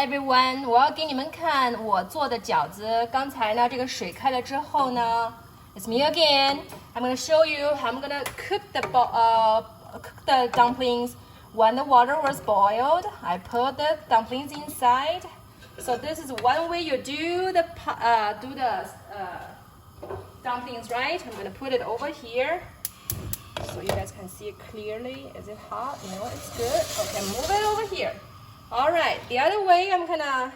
everyone， 我要给你们看我做的饺子。刚才呢，这个水开了之后呢 ，It's me again. I'm gonna show you how I'm gonna cook the dumplings. When the water was boiled, I put the dumplings inside. So this is one way you do the dumplings, right? I'm gonna put it over here so you guys can see it clearly. Is it hot? No, it's good. Okay, move it over here. All right, the other way I'm gonna.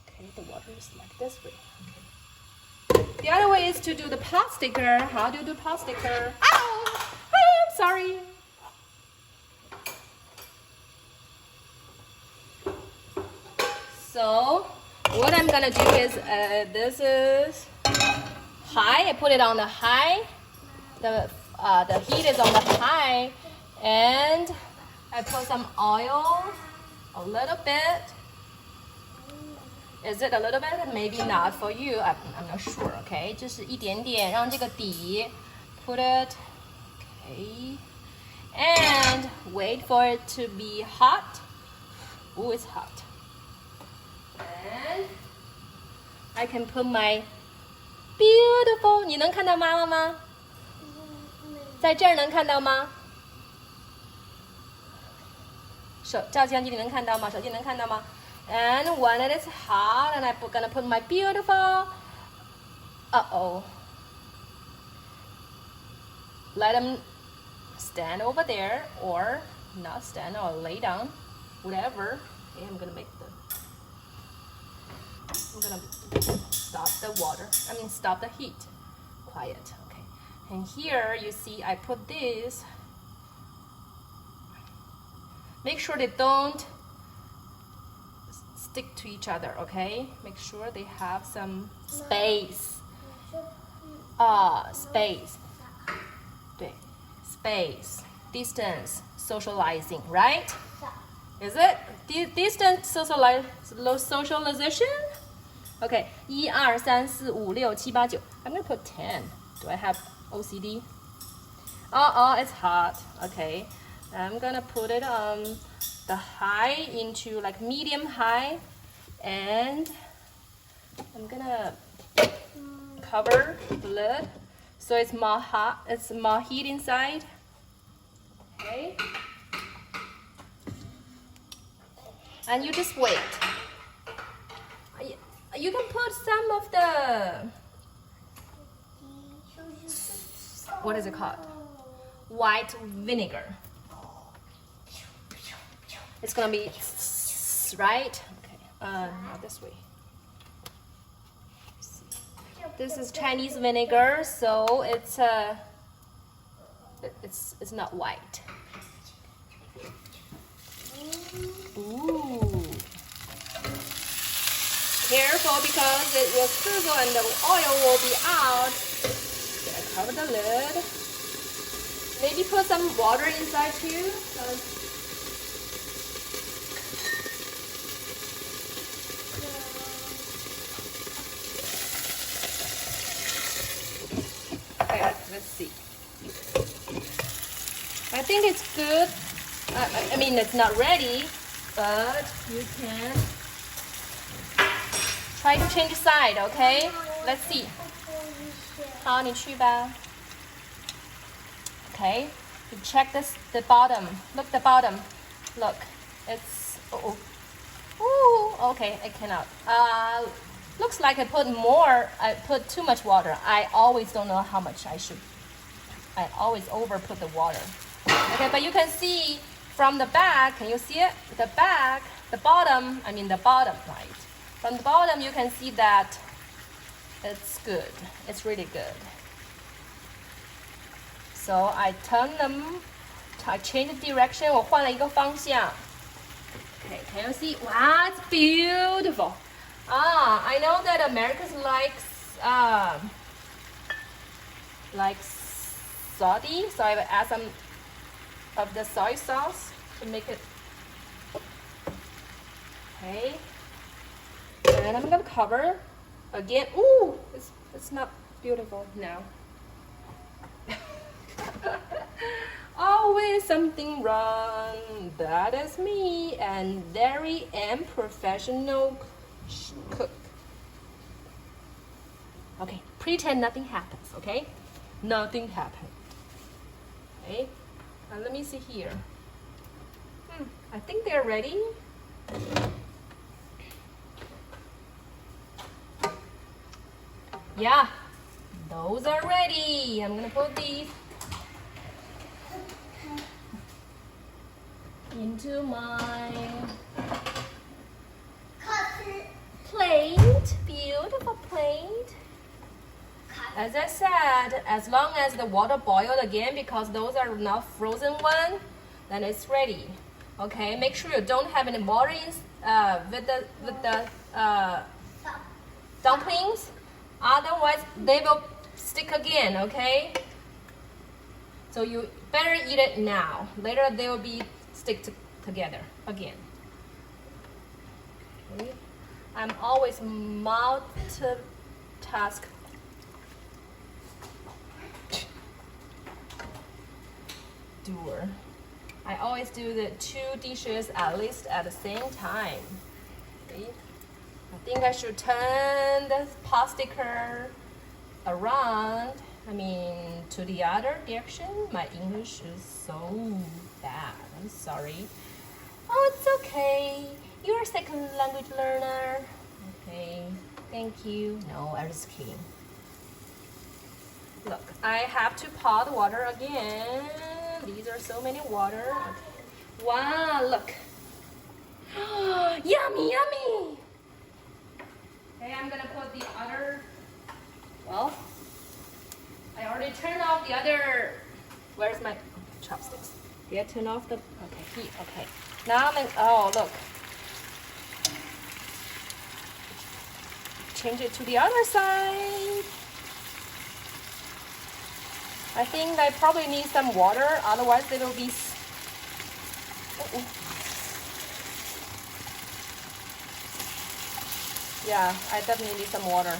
Okay, the water is like this way. Okay. The other way is to do the pot sticker. How do you do pot sticker? Ow! I'm sorry. So what I'm gonna do is this is high. I put it on the high. The heat is on the high, and I put some oil, a little bit. Is it a little bit? Maybe not for you. I'm not sure. Okay, 就是一点点，让这个底 put it. Okay, and wait for it to be hot. Oh, it's hot. And I can put my beautiful. 你能看到妈妈吗？在这儿能看到吗？照相机里能看到吗？手机能看到吗 ？And when it is hot, and I'm gonna put my beautiful. Let them stand over there, or not stand, or lay down, whatever. Okay, I'm gonna stop the water. Stop the heat. Quiet. Okay. And here you see I put this. Make sure they don't stick to each other, okay? Make sure they have some space. Space. 对 space. Distance. Socializing, right? Is it? Distance socialization? Okay. 1, 2, 3, 4, 5, 6, 7, 8, 9. I'm gonna put 10. Do I have OCD? Oh, it's hot. Okay. I'm gonna put it on the high into like medium high, and I'm gonna cover the lid so it's more hot. It's more heat inside. Okay. And you just wait. You can put some of the, what is it called? White vinegar. It's gonna be right. Okay, not this way. This is Chinese vinegar, so it's not white. Ooh. Careful because it will sizzle and the oil will be out. Gonna cover the lid. Maybe put some water inside too. Okay, let's see. I think it's good. It's not ready, but you can try to change side, okay? Let's see. 好，你去吧。Okay, you check the bottom. Look the bottom. Look, it's okay, I cannot. Looks like I put too much water. I always don't know how much I should. I always over put the water. Okay, but you can see from the back, can you see it? The bottom, right? From the bottom, you can see that it's good. It's really good. So I turn them, I change the direction, 我换了一个方向. Okay, can you see? Wow, it's beautiful. I know that Americans like salty, so I will add some of the soy sauce to make it. Okay, and I'm gonna cover again. Ooh, it's not beautiful now. Oh, always something wrong. That is me, and very unprofessional cook. Okay, pretend nothing happens, okay? Nothing happened. Okay, let me see here. I think they're ready. Yeah, those are ready. I'm gonna put these into my plate. Beautiful plate. As I said, as long as the water boiled again, because those are not frozen one, then it's ready. Okay, make sure you don't have any water in, with the dumplings. Otherwise, they will stick again. Okay. So you better eat it now. Later they will be stick together again. Okay. I'm always multitask. Doer. I always do the 2 dishes at least at the same time. Okay. I think I should turn the pot sticker around. To the other direction. My English is so bad. I'm sorry. Oh, it's okay. You're a second language learner. Okay. Thank you. No, I'm just kidding. Look, I have to pour the water again. These are so many water. Okay. Wow, look. Yummy, yummy. Okay, I'm gonna put the other, well, I already turned off the other, where's my chopsticks? Did I turn off the, okay, heat, okay. Now I'm, oh, look. Change it to the other side. I think I probably need some water, otherwise they will be, yeah, I definitely need some water.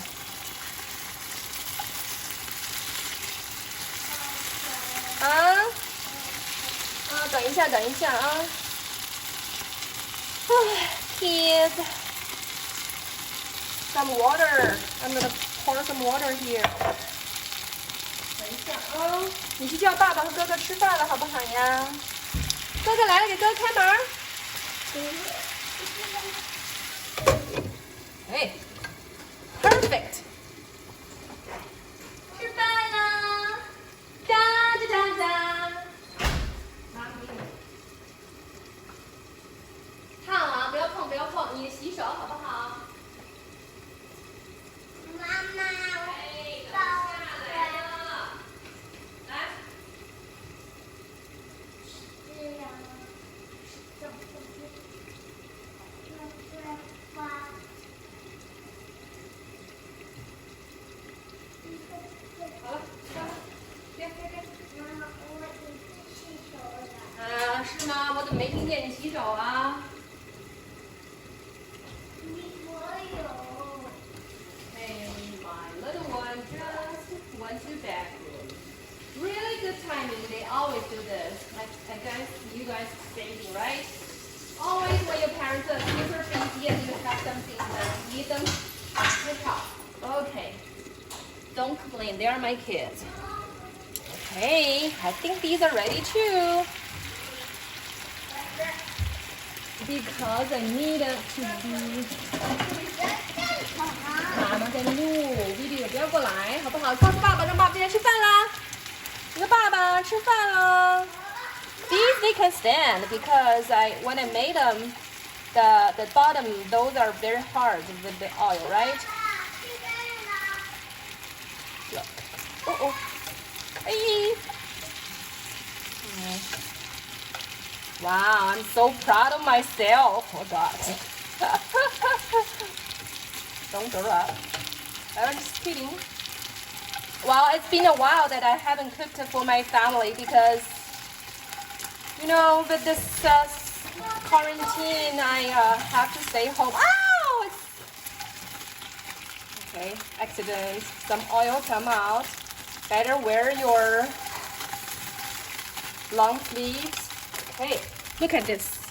等一下啊 Kids, some water. I'm gonna pour some water here. 等一下啊，你去叫爸爸和哥哥吃饭了，好不好呀？哥哥来了，给哥哥开门。Hey, perfect. 吃饭啦！哒哒哒哒。烫啊！不要碰，不要碰，你洗手好不好？妈妈，我到了。来。好了，到了，别。妈妈，我已经洗手了。是吗？我怎么没听见你洗手啊？Really good timing. They always do this. I guess you guys thinking, right? Always when your parents are super busy and you have something that you need them to help. Okay. Don't complain. They are my kids. Okay. I think these are ready too. Because I need it to be. 妈妈在录 video， 不要过来，好不好？告诉爸爸，让爸爸进来吃饭啦。你说爸爸吃饭了。These they can stand because when I made them, the bottom those are very hard with the oil, right? Look. Oh. Hey. Wow, I'm so proud of myself. Oh God. Don't throw up. I'm just kidding. Well, it's been a while that I haven't cooked for my family because, with this quarantine, I have to stay home. Ow! Okay, accident. Some oil come out. Better wear your long sleeves. Okay, look at this.